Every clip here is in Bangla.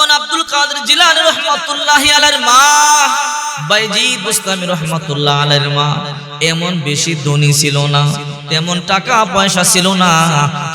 তখন আব্দুল কাদের জিলানী রহমাতুল্লাহি আলাইহির মা বাইজিদ বুস্তামি রহমাতুল্লাহ আলাইহির মা এমন বেশি ধনী ছিল না, তেমন টাকা পয়সা ছিল না,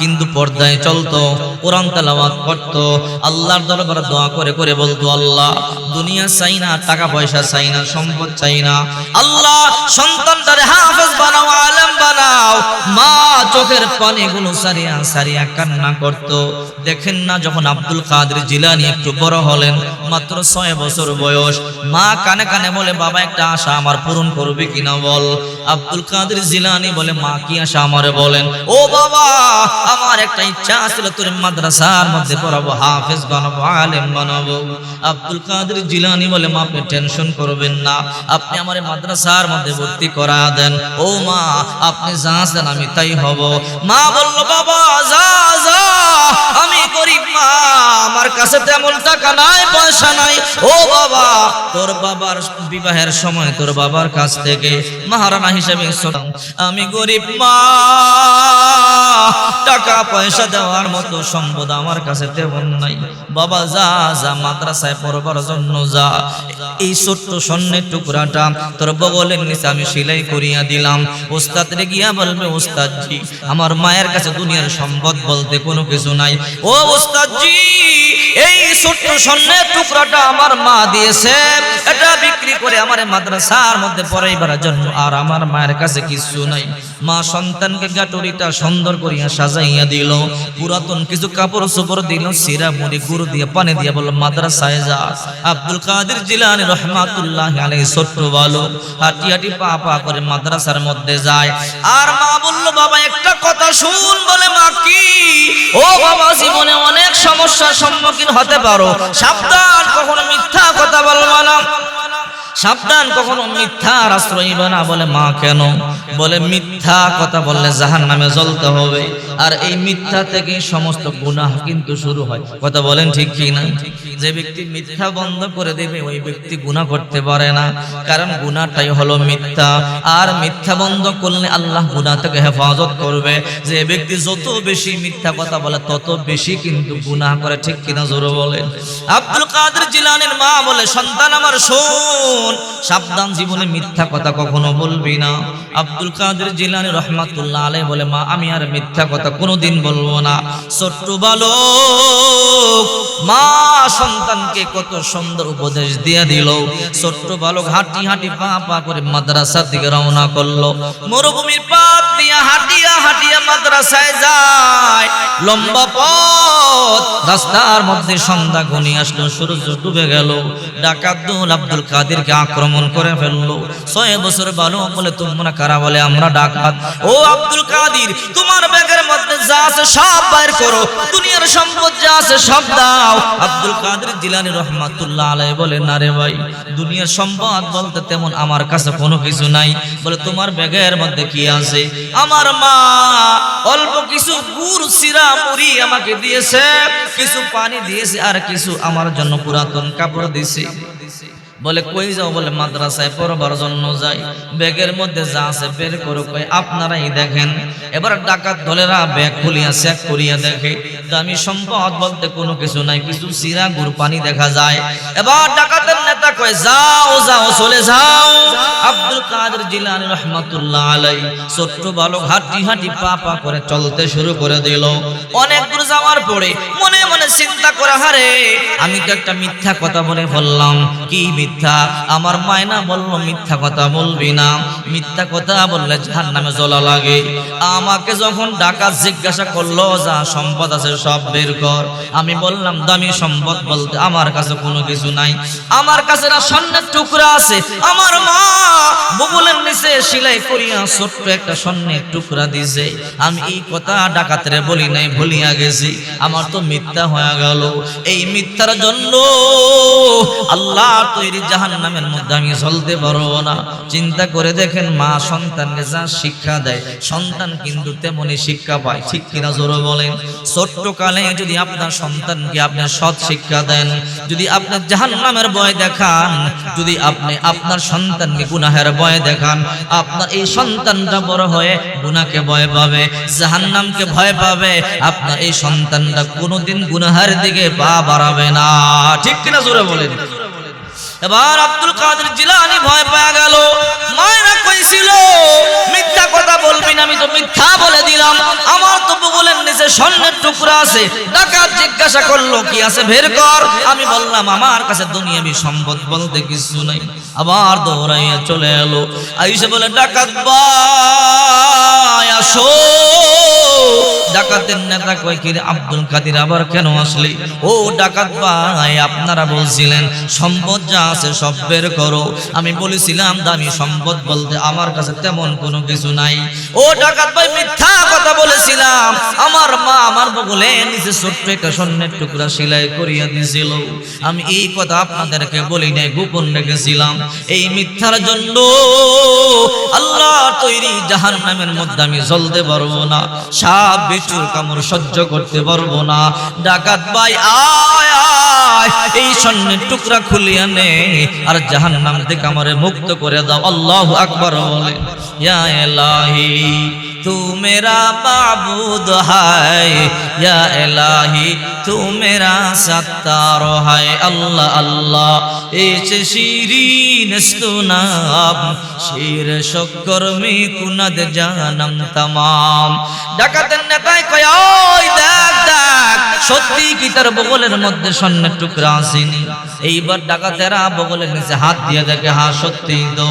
কিন্তু পর্দায় চলতো, কোরআন তেলাওয়াত করতো, আল্লাহর দরবারে দোয়া করে করে বলতো, আল্লাহ দুনিয়া চাই না, টাকা পয়সা চাই না, সম্পদ চাই না, আল্লাহ সন্তানটারে হাফেজ বানাও, আলেম বানাও। মা চোখের পানিগুলো সারিয়া সারিয়া কান্না করতো। দেখেন না, যখন আব্দুল কাদের জিলানী একটু বড় হলেন, মাত্র 6 বছর বয়স, মা কানে কানে বলে, বাবা একটা আশা আমার পূরণ করবে কিনা বল। আব্দুল কাদের জিলানী বলে, মা কি আশা আমারে বলেন। ও বাবা, আমার একটা ইচ্ছা ছিল তোর মাদ্রাসার মধ্যে পড়াবো, হাফেজ বানাবো, আলেম বানাবো। আব্দুল কাদের জিলানী বলে, মা আপনি টেনশন করবেন না, আপনি আমার মাদ্রাসার মধ্যে ভর্তি করা দেন। ও মা, আপনি যা চান আমি তাই হব। মা বলল, বাবা যা যা, আমি গরিব মা, আমার কাছে তেমন টাকা নাই, পয়সা নাই। ও বাবা, তোর বাবার বিবাহের সময় তোর বাবার কাছ থেকে মহারানা হিসেবে আমি গরিব মা, টাকা পয়সা দেওয়ার মতো সম্পদ আমার কাছে তেমন নাই। বাবা যা যা, মাদ্রাসায় পড়বার জন্য যা, এই ছোট্ট স্বর্ণের টুকরাটা তোর বগলের নিচে আমি সেলাই করিয়া দিলাম। ওস্তাদ রে গিয়া বলবে, ওস্তাদ জি আমার মায়ের কাছে দুনিয়ার সম্পদ বলতে কোনো কিছু নাই। ও ওস্তাদ জি, এই ছোট্ট স্বর্ণের টুকরাটা আমার মা দিয়েছে, এটা বিক্রি করে আমার মাদ্রাসার মধ্যে পড়াইবার জন্য, আর আমার মায়ের কাছে কিছু নাই। মা সন্তানকে গাটুরিটা সুন্দর করিয়া সাজাইয়া দিল, পুরাতন কিছু কাপড় চোপড় দিল, সিরা মুড়ি গুড় দিয়ে পানি দিয়ে বলল, মাদ্রাসায় যা। আব্দুল কাদের জিলানী রহমাতুল্লাহি আলাইহি ছোট্ট বালক হাঁটি হাঁটি পা পা করে মাদ্রাসার মধ্যে যায়। আর মা বলল, বাবা একটা কথা শুন। বলে, মা কি? ও বাবা, জীবনে অনেক সমস্যার সম্মুখীন হতে পারো, সাবধান, কখনো মিথ্যা কথা বলবা না, সাবধান, কখনো মিথ্যার আশ্রয় নিবে না। বলে, মা কেন? বলে, মিথ্যা কথা বললে জাহান্নামে জ্বলতে হবে, আর এই মিথ্যা থেকে সমস্ত গুনাহ কিন্তু শুরু হয়। কথা বলেন ঠিক কি না? যে ব্যক্তি মিথ্যা বন্ধ করে দেবে ওই ব্যক্তি গুনাহ করতে পারে না, কারণ গুনাহটাই হলো মিথ্যা, আর মিথ্যা বন্ধ করলে আল্লাহ গুনাহ থেকে হেফাজত করবে। যে ব্যক্তি যত বেশি মিথ্যা কথা বলে তত বেশি কিন্তু গুনাহ করে, ঠিক কিনা জোরে বলেন। আব্দুল কাদের জিলানীর মা বলে, সন্তান আমার শোন, সাবধান, জীবনে মিথ্যা কথা কখনো বলবি না। আব্দুল কাদের জিলানী রহমাতুল্লাহ আলাইহি বলে, মা আমি আর মিথ্যা কথা কোনোদিন বলবো না। ছোট্ট বালক মা সন্তানকে কত সুন্দর উপদেশ দিয়ে দিল। ছোট্ট বালক হাঁটি হাঁটি পা পা করে মাদ্রাসার দিকে রওনা করলো। মরুভূমির পথ দিয়ে হাঁটিয়া হাঁটিয়া মাদ্রাসায় যায়। লম্বা পথ, রাস্তার মধ্যে সন্ধ্যা ঘনিয়ে আসলো, সূর্য ডুবে গেল। ডাকাত দল আব্দুল কাদেরকে আক্রমণ করে ফেললো। 6 বছর বালক বলে, তোমরা কারা? বলে, আমরা ডাকাত। ও আব্দুল কাদের, তোমার ব্যাগের মধ্যে যা আছে সব বাইর করো, দুনিয়ার সম্পদ যা আছে সব দাও। আব্দুল কাদের জিলানী রহমাতুল্লাহ আলাইহি বলে, না রে ভাই, দুনিয়ার সম্পদ বলতে তেমন আমার কাছে কোনো কিছু নাই। বলে, তোমার ব্যাগের মধ্যে কি আছে? আমার মা অল্প কিছু গুড় সিরা মুড়ি আমাকে দিয়েছে, কিছু পানি দিয়েছে, আর কিছু আমার জন্য পুরাতন কাপড় দিয়েছে। বলে, কই যাও? বলে, মাদ্রাসায় পড়বার জন্য যাই। ব্যাগের মধ্যে যা আছে বের করো। কই, আপনারাই দেখেন। এবার ডাকাত দলেরা ব্যাগ খুলিয়া চেক করিয়া দেখে, দামি সম্পদ বলতে কোনো কিছু নাই, কিছু সিরা গুড় পানি দেখা যায়। এবার ডাকাতের নেতা কয়, যাও যাও, চলে যাও। আব্দুল কাদের জিলানী রহমাতুল্লাহ আলাইহি ছোট্ট বালক হাঁটি হাঁটি পা পা করে চলতে শুরু করে দিল। অনেক দূর যাওয়ার পরে মনে মনে চিন্তা করে, হারে আমি তো একটা মিথ্যা কথা বলে ফেললাম। কি মিথ্যা? আমার মায়না বলল মিথ্যা কথা বলবি না, মিথ্যা কথা বললে জাহান্নামে জ্বলা লাগে। আমাকে যখন ডাকাত জিজ্ঞাসা করলো, যা সম্পদ আছে সব বের কর। আমি বললাম, দামি সম্পদ বলতে আমার কাছে কোনো কিছু নাই, আমার কাছে না স্বর্ণের টুকরা আছে। আমার মা বগলের নিচে সেলাই করিয়া ছোট্ট একটা স্বর্ণের টুকরা দিয়েছে। আমি এই কথা ডাকাতরে বলি নাই, ভুলিয়া গেছি। আমার তো মিথ্যা হয়ে গেল। এই মিথ্যার জন্য আল্লাহ তৈরি জাহান্নামের মধ্যে আমি চলতে পারবো না। চিন্তা করে দেখেন, মা সন্তানকে যা শিক্ষা দেয় সন্তান কিন্তু তেমনি শিক্ষা পায়, ঠিক কিনা জোরে বলেন। ছোট্ট কালে যদি আপনার সন্তানকে আপনি সৎ শিক্ষা দেন, যদি আপনি জাহান্নামের ভয় দেখান, যদি আপনি আপনার সন্তানকে গুনাহের ভয় দেখান, আপনার এই সন্তানটা বড় হয়ে গুনাহকে ভয় পাবে, জাহান্নামকে ভয় পাবে, আপনার এই সন্তানটা কোনোদিন গুনাহের দিকে পা বাড়াবে না। ঠিক কিনা জোরে বলেন। এবার আব্দুল কাদের জিলানী ভয় পেয়ে গেল। মায়েরা কইছিল মিথ্যা কথা বলবি না, আমি তো মিথ্যা বলে দিলাম, আমার তো বগলের নিচে স্বর্ণের টুকরা আছে। ডাকাত জিজ্ঞাসা করলো কি আছে বের কর, আমি বললাম আমার কাছে দুনিয়াবি সম্পদ বলতে কিছু নাই। আবার দৌড়াইয়া চলে এলো, আইসে বলে ডাকাত ভাই আসো। ডাকাতের নেতা কয় কি রে আব্দুল কাদের আবার কেন আসলি? ও ডাকাত ভাই আপনারা বলছিলেন সম্পদ যা আছে সব বের করো, আমি বলেছিলাম দামি সম্পদ বলতে আমার কাছে তেমন কোনো কিছু নাই। ও ডাকাত ভাই মিথ্যা কথা বলেছিলাম, আমার মা আমার বগলে নিচে ছোট্ট একটা স্বর্ণের টুকরা সেলাই করিয়া দিয়েছিল, আমি এই কথা আপনাদেরকে বলি নাই, গোপন রেখেছিলাম। এই মিথ্যার জন্য আল্লাহর তৈরি জাহান্নামের মধ্যে আমি জ্বলতে পারবো না, সাপ বিচ্ছুর কামড় সহ্য করতে পারবো না। ডাকাত ভাই আয় আয় এই স্বর্ণের টুকরা খুলিয়া নে আর জাহান্নাম থেকে আমারে মুক্ত করে দাও। আল্লাহু আকবার বলে। ইয়া ইলাহি तू मेरा माबूद है, या इलाही तू मेरा सत्तार है। अल्लाह अल्लाह एच शीरीन स्तुनाब शीर शक्कर में कुनद जानम तमाम। ডাকাতের নেতায় কয় ওই দেখ দেখ সত্যি কি তার বগলের মধ্যে স্বর্ণের টুকরা আসেনি? এইবার ডাকাতেরা বগলের নিচে হাত দিয়ে দেখে হ্যাঁ সত্যি তো,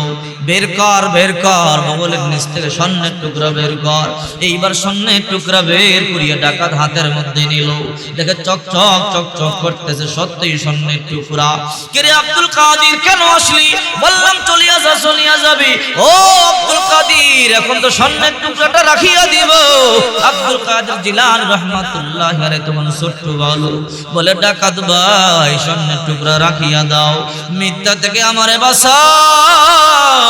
বের কর বের কর, বগলের নিচ থেকে স্বর্ণের টুকরা বের কর। এইবার স্বর্ণের টুকরা বের করিয়ে ডাকাত হাতের মধ্যে নিল, দেখে চকচক চকচক করতেছে, সত্যি স্বর্ণের টুকরা। কে রে আব্দুল কাদের কেন আসলি? বললাম চলিয়া যা চলিয়া যাবি। ও আব্দুল কাদের এখন তো স্বর্ণের টুকরাটা রাখিয়া দিব। আব্দুল কাদের জিলানী রাহমাতুল্লাহি আলাইহি তখন ছোট্ট বালক বলে ডাকাত ভাই স্বর্ণের টুকরা রাখিয়া দাও, মিথ্যা থেকে আমারে বাঁচাও,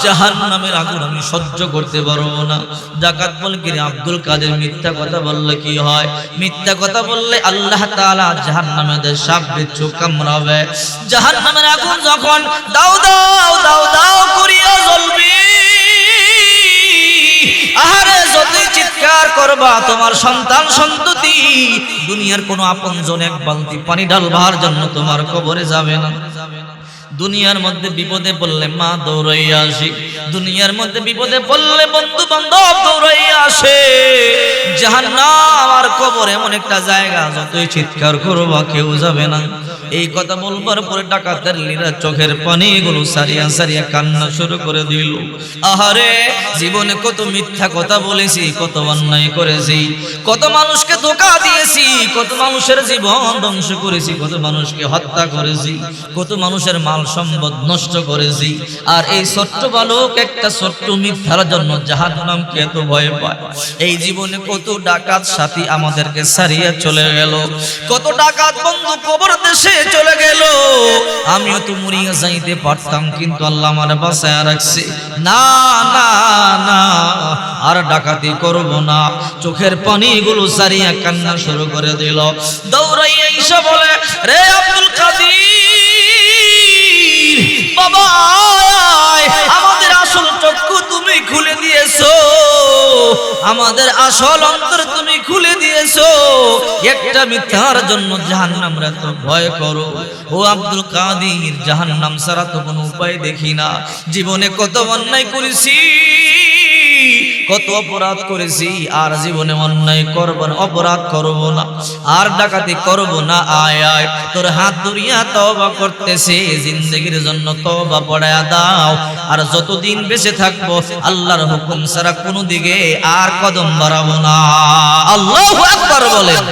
জাহান্নামের আগুন আমি সহ্য করতে পারবো না। ডাকাত বলে কি রে আব্দুল কাদের মিথ্যা কথা বললে কি হয়? মিথ্যা কথা বললে আল্লাহ তাআলা জাহান্নামের সাপ বিচ্ছু কামড়াবে, জাহান্নামের আগুন যখন দাও দাও দাও দাও করিয়া জ্বলবে, আহারে যতই চিৎকার করবা তোমার সন্তান সন্ততি দুনিয়ার কোনো আপনজন এক বালতি পানি ঢালবার জন্য তোমার কবরে যাবে না। দুনিয়ার মধ্যে বিপদে পড়লে মা দৌড়াইয়া আসে, দুনিয়ার মধ্যে বিপদে পড়লে বন্ধু বান্ধব দৌড়াইয়া আসে। জাহান্নাম আর কবর এমন একটা জায়গা যতই চিৎকার করবা কেউ যাবে না। এই কথা বলবার পরে ডাকাতের লীরা চোখের পানিগুলো সারিয়া সারিয়া কান্না শুরু করে দিল। আহারে জীবনে কত মিথ্যা কথা বলেছি, কত অন্যায় করেছি, কত মানুষকে ধোঁকা দিয়েছি, কত মানুষের জীবন ধ্বংস করেছি, কত মানুষকে হত্যা করেছি, কত মানুষের মাল সম্পদ নষ্ট করেছি। আর এই ছোট্ট বালক একটা ছোট্ট মিথ্যার জন্য জাহান্নামকে এত ভয় পায়। এই জীবনে কত ডাকাত সাথী আমাদেরকে সারিয়া চলে গেল, কত ডাকাত বন্ধু কবর দেশে চলে গেল। আমিও তো মরিয়া যাইতে পারতাম, কিন্তু আল্লাহ আমার বাঁচায়া রাখছে। না না না আর ডাকাতি করব না। চোখের পানিগুলো সারিয়া কান্না শুরু করে দিল। দৌড়াইয়া এসে বলে রে আব্দুল কাদের বাবা আমাদের আসল চক্ষু তুমি খুলে দিয়েছো, আমাদের আসল অন্তর তুমি খুলে দিয়েছো। একটা মিথ্যার জন্য জাহান্নামে এত ভয় করো। ও আব্দুল কাদের জাহান্নাম ছাড়া তো কোনো উপায় দেখি না। জীবনে কত অন্যায় করেছি, কত অপরাধ করেছি, আর জীবনে অন্যায় করব না, অপরাধ করব না, আর ডাকাতি করব না। আয় আয় তোর হাত ধরিয়া তওবা করতেছে, জিন্দেগির জন্য তওবা পড়ায়া দাও। আর যতদিন বেঁচে থাকবো আল্লাহর হুকুম ছাড়া কোনো দিকে আর কদম বাড়াবো না। আল্লাহু আকবার বলেন।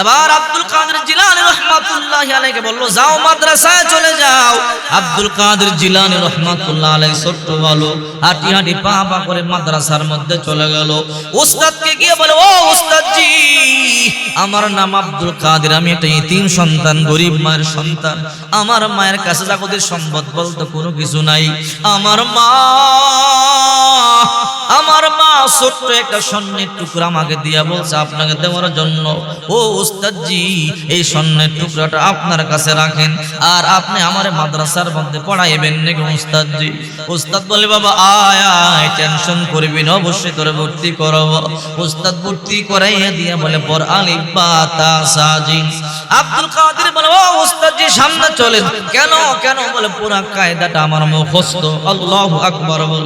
এবার আব্দুল কাদের জিলানী রাহমাতুল্লাহি আলাইহি বলল যাও মাদ্রাসায় চলে যাও। আব্দুল কাদের জিলানী রাহমাতুল্লাহি আলাইহি ছোট্ট বালক হাঁটি হাঁটি পা পা করে মাদ্রাসার মধ্যে চলে গেল। উস্তাদকে গিয়ে বলে ও উস্তাদজি আমার নাম আব্দুল কাদের, আমি একটা ইতিম সন্তান, গরিব মায়ের সন্তান। আমার মায়ের কাছে জাগতিক সম্পদ বলতে কোনো কিছু নাই। আমার মা আমার মা ছোট্ট একটা স্বর্ণের টুকরা আমাকে দিয়া বলছে আপনাকে দেওয়ার জন্য। ও উস্তাদজি, এই স্বর্ণের টুকরাটা আপনার কাছে রাখেন, আর আপনি আমার মাদ্রাসার মধ্যে পড়াইবেন নাকি উস্তাদজি? উস্তাদ বলে বাবা আয় আয়, টেনশন করবি না, অবশ্যই তোরে ভর্তি করব। উস্তাদ ভর্তি করাইয়া দিয়া বলে পর আলিফ বা তা সাজিন। আব্দুল কাদের বলে ও উস্তাদজি সামনে চলেন। কেন কেন বলে পুরা কায়দাটা আমার মুখস্থ। আল্লাহু আকবার বল।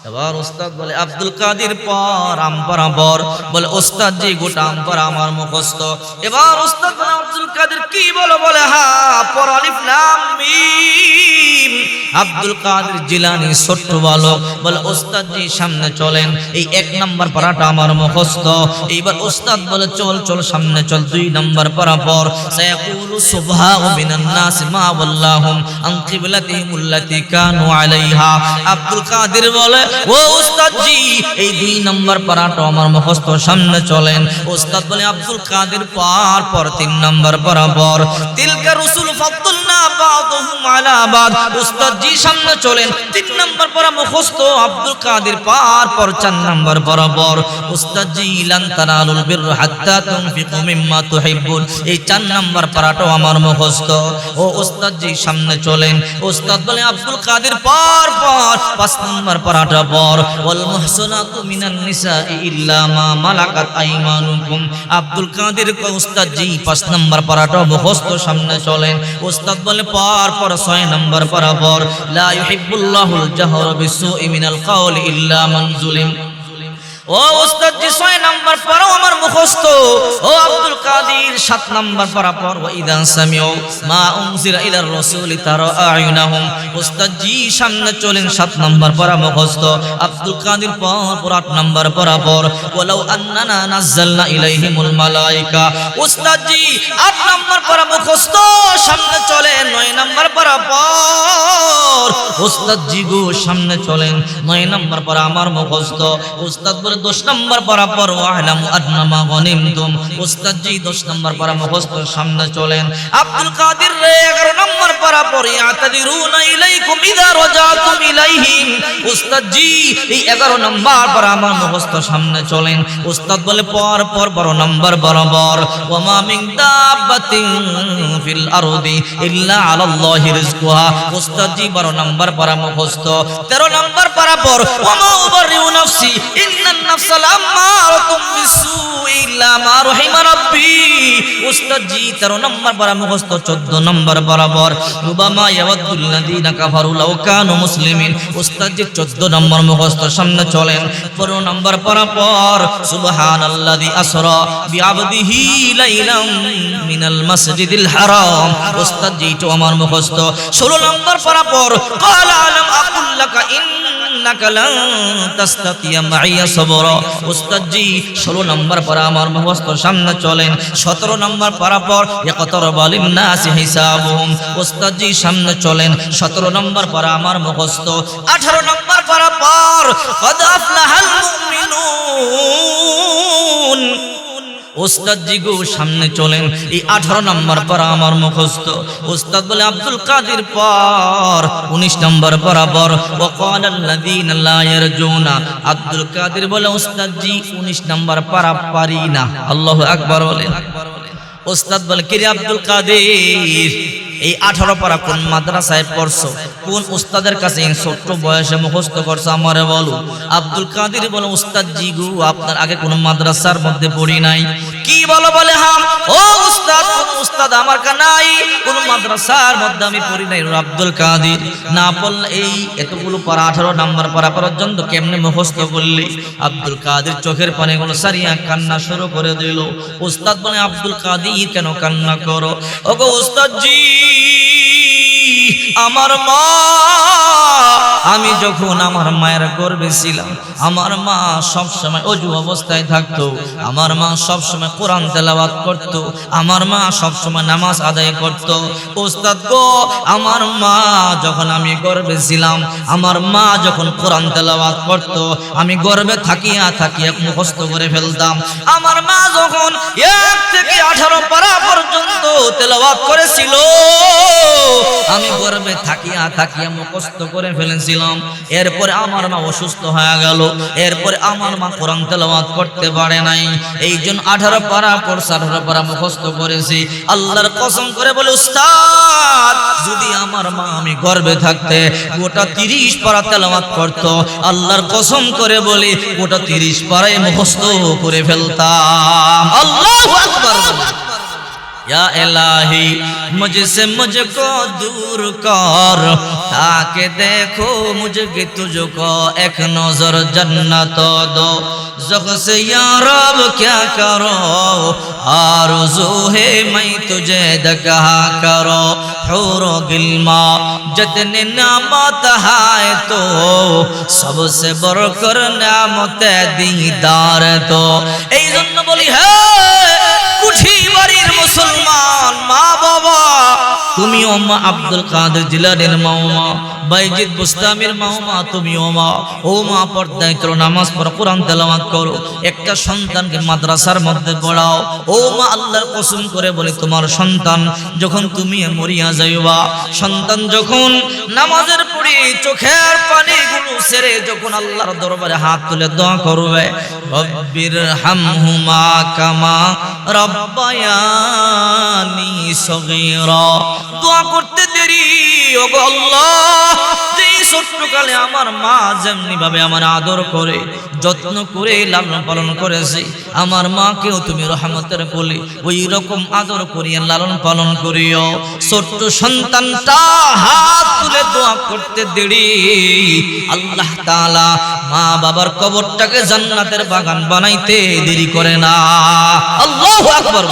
এবার উস্তাদ বলে আব্দুল কাদের পর আম বরাবর। বলে উস্তাদজি গোটা আম পড়া আমার মুখস্থ। এবার উস্তাদ বলে আব্দুল কাদের কি বলো? বলে হ্যাঁ পর আলিফ লাম মিম। আব্দুল কাদের জিলানী ছোট্ট বালক বলে উস্তাদজি সামনে চলেন, এই 1 নাম্বার পারাটা আমার মুখস্থ। এইবার উস্তাদ বলে চল চল সামনে চল, 2 নাম্বার পারা পর। সায়াকুলু সুবহাউ মিনান নাস মা ওয়াল্লাহুম আন কিবলাতিহিম আল্লাতী কানু আলাইহা। আব্দুল কাদের বলে ও উস্তাদজি এই 2 নাম্বার পারাটা আমার মুখস্থ, সামনে চলেন। উস্তাদ বলে আব্দুল কাদের পার পর 3 নাম্বার পারা পর। তিলকা রুসুল ফাদলনা বাদুহুম আলা বাদ। উস্তাদজি সামনে চলেন, 3 নাম্বার পারা মুখস্থ। আব্দুল কাদের পার পর 4 নাম্বার বরাবর। উস্তাদজি লান তানালুল বিররা হাত্তা তুনফিকু মিম্মা তুহিব্বুন, এই 4 নাম্বার পারাটাও আমার মুখস্থ। ও উস্তাদজি সামনে চলেন। উস্তাদ বলে আব্দুল কাদের পার পর 5 নাম্বার পারাটা পর। ওয়াল মুহসানাতু মিনান নিসাই ইল্লা মা মালাকাত আইমানুকুম। আব্দুল কাদের কো উস্তাদজি 5 নাম্বার পারাটা মুখস্থ, সামনে চলেন। উস্তাদ বলে পার পর 6 নাম্বার পারা পর। লা ইউহিব্বুল্লাহুল জাহরা বিসসুই মিনাল কাওলি ইল্লা মান যুলিম। ও উস্তাদজি 6 নাম্বার পড়াও আমার মুখস্থ। ও আব্দুল কাদের 7 নাম্বার পড়া পর। ওয়া ইযা সামিউ মা উনজিরা ইলার রাসূলি তারা আয়ুনাহুম। উস্তাদজি সামনে চলেন, 7 নাম্বার পড়া মুখস্থ। আব্দুল কাদের পর 8 নাম্বার পড়া পর। ওয়ালাউ আন্নানা নাযালনা ইলাইহিমুল মালায়েকা। উস্তাদজি 8 নাম্বার পড়া মুখস্থ, সামনে চলেন। 9 নাম্বার পড়া পর। উস্তাদজি গো সামনে চলেন, 9 নাম্বার পড়া আমার মুখস্থ। উস্তাদ বলে 10 নাম্বার পড়া পর। ওয়ালামু আন্নামা গনিমতুম। উস্তাদজি 10 নাম্বার পড়া মুখস্থ, সামনে চলেন। আব্দুল কাদের 11 নাম্বার পড়া পর। ইয়াতাদিরুনা ইলাইকুম ইযা রাজাতুম ইলাইহিম। উস্তাদজি এই 11 নাম্বার পড়া আমার মুখস্থ, সামনে চলেন। উস্তাদ বলে পর পর 12 নাম্বার বরাবর। ওয়া মা মিন দাব্বাতিন ফিল আরদি ইল্লা আলাল্লাহি রিজকুহা। উস্তাদজি 12 নাম্বার পড়া মুখস্থ। 13 নাম্বার পড়া পর। ওয়া মা উবারিউ নাফসি ইন্নান নাফসা লাম্মারাতুম বিসসুই ইল্লা মা রাহিমা রাব্বি। উস্তাদজি 13 নাম্বার পড়া মুখস্থ। 14 নাম্বার বরাবর। রুবামা ইয়াওয়াদুল লাযিনা কাফারু লাউ কানু মুসলিমিন। উস্তাদজি 14 নাম্বার মুখস্থ, সামনে চলেন। 15 নাম্বার পড়া পর। সুবহানাল্লাযী আসরা বিআবদিহি লাইলাম মিনাল মাসজিদিল হারাম। উস্তাদজি তো আমার মুখস্থ। 16 নাম্বার পড়া পর। ক্বালা আলাম আকুল লাকা ইন্নাকা লান তাস্তাতিয়া মাইয়া সাবরা। উস্তাদজি 16 নাম্বার পড়া আমার মুখস্থ, সামনে চলেন। 17 নাম্বার পড়া পর। ইয়াকতারাবা লিন-নাসি হিসাবুহুম। উস্তাদজি সামনে চলেন। 17 নাম্বার পড়া আমার মুখস্থ। 18 নাম্বার পড়া পর। কদ আফলাহাল মুমিনুন। উস্তাদজি গো সামনে চলেন, এই 18 নাম্বার পড়া আমার মুখস্থ। উস্তাদ বলে আব্দুল কাদের পর 19 নাম্বার বরাবর। ওয়া ক্বালাল্লাযীনা লা ইয়ারজুনা। আব্দুল কাদের বলে উস্তাদজি 19 নাম্বার পারা পারি না। আল্লাহু আকবার বলেন। উস্তাদ বলে কি রে আব্দুল কাদের, এই 18 পারা কোন মাদ্রাসায় পড়ছো, কোন উস্তাদের কাছে এই ছোট্ট বয়সে মুখস্থ করছো আমারে বলো। আব্দুল কাদের বলে উস্তাদজি গো আপনার আগে কোন মাদ্রাসার মধ্যে পড়ি নাই। কি বলো? বলে হ্যাঁ। ও উস্তাদ, কোন উস্তাদ আমার কাছে নাই, কোন মাদ্রাসার মধ্যে আমি পড়ি নাই। আব্দুল কাদের না বললে এই এতগুলো পারা 18 নাম্বার পারা পর্যন্ত কেমনে মুখস্থ করলি? আব্দুল কাদের চোখের পানিগুলো সারিয়া কান্না শুরু করে দিল। উস্তাদ বলে আব্দুল কাদের কেন কান্না করো? ওগো উস্তাদজি আমার মা, আমি যখন আমার মায়ের গর্ভে ছিলাম আমার মা সব সময় অজু অবস্থায় থাকতো, আমার মা সব সময় কোরআন তেলাওয়াত করত, আমার মা সব সময় নামাজ আদায় করত। ওস্তাদ গো আমার মা যখন আমি গর্ভে ছিলাম আমার মা যখন কোরআন তেলাওয়াত করত আমি গর্ভে থাকিয়া থাকিয়া মুখস্থ করে ফেলতাম। আমার মা যখন 1 থেকে 18 পারা পর্যন্ত তেলাওয়াত করেছিল আমি গর্ভে থাকিয়া থাকিয়া মুখস্থ করে ফেলেছিলাম। এরপরে আমার মা অসুস্থ হয়ে গেল, এরপরে আমার মা কোরআন তেলাওয়াত করতে পারে নাই। এই জন্য 18 পারা পড়ছে, 18 পারা মুখস্থ করেছি। আল্লাহর কসম করে বলে উস্তাদ, যদি আমার মা আমি গর্ভে থাকতে গোটা 30 পারা তেলাওয়াত করতো, আল্লাহর কসম করে বলি গোটা 30 পারায় মুখস্থ করে ফেলতাম। আল্লাহু আকবার। या इलाही मुझसे मुझको दूर कर, ताकि देखो मुझे तुझको एक नजर जन्नत दो। ज़ग से या रब क्या करो, आरज़ू है मैं तुझे दकहा करो। हूरो गिल्मा जितने नामत है तो सबसे बढ़कर नामत दीदार तो। এই জন্য বলি হে কুঠি বাড়ির মুসলমান মা বাবা, তুমিও মা আব্দুল কাদের জিলানীর মাওমা, বাইজিদ বুস্তামির মাওমা, তুমিও মা। ও মা, পর্দায় করো, নামাজ পড়ো, কোরআন তেলাওয়াত করো, একটা সন্তানকে মাদ্রাসার মধ্যে পড়াও। ও মা, আল্লাহর কসম করে বলে তোমার সন্তান যখন তুমি মরিয়া যাইবা, সন্তান যখন নামাজের পড়ে চোখের পানিগুলো ছেড়ে যখন আল্লাহর দরবারে হাত তুলে দোয়া করবে, রব্বির হামহুমা কামা রব্বায়ানি সগীরা, দোয়া করতে দেরি। ওগো আল্লাহ, যেই ছোট্টকালে আমার মা যেমনি ভাবে আমার আদর করে যত্ন করে লালন পালন করেছে, আমার মাকেও তুমি রহমতের কোলে ওই রকম আদর করিয়া লালন পালন করিও। ছোট্ট সন্তানটা হাত তুলে দোয়া করতে দেরি, আল্লাহ তাআলা মা বাবার কবরটাকে জান্নাতের বাগান বানাইতে দেরি করে না। আল্লাহু আকবার।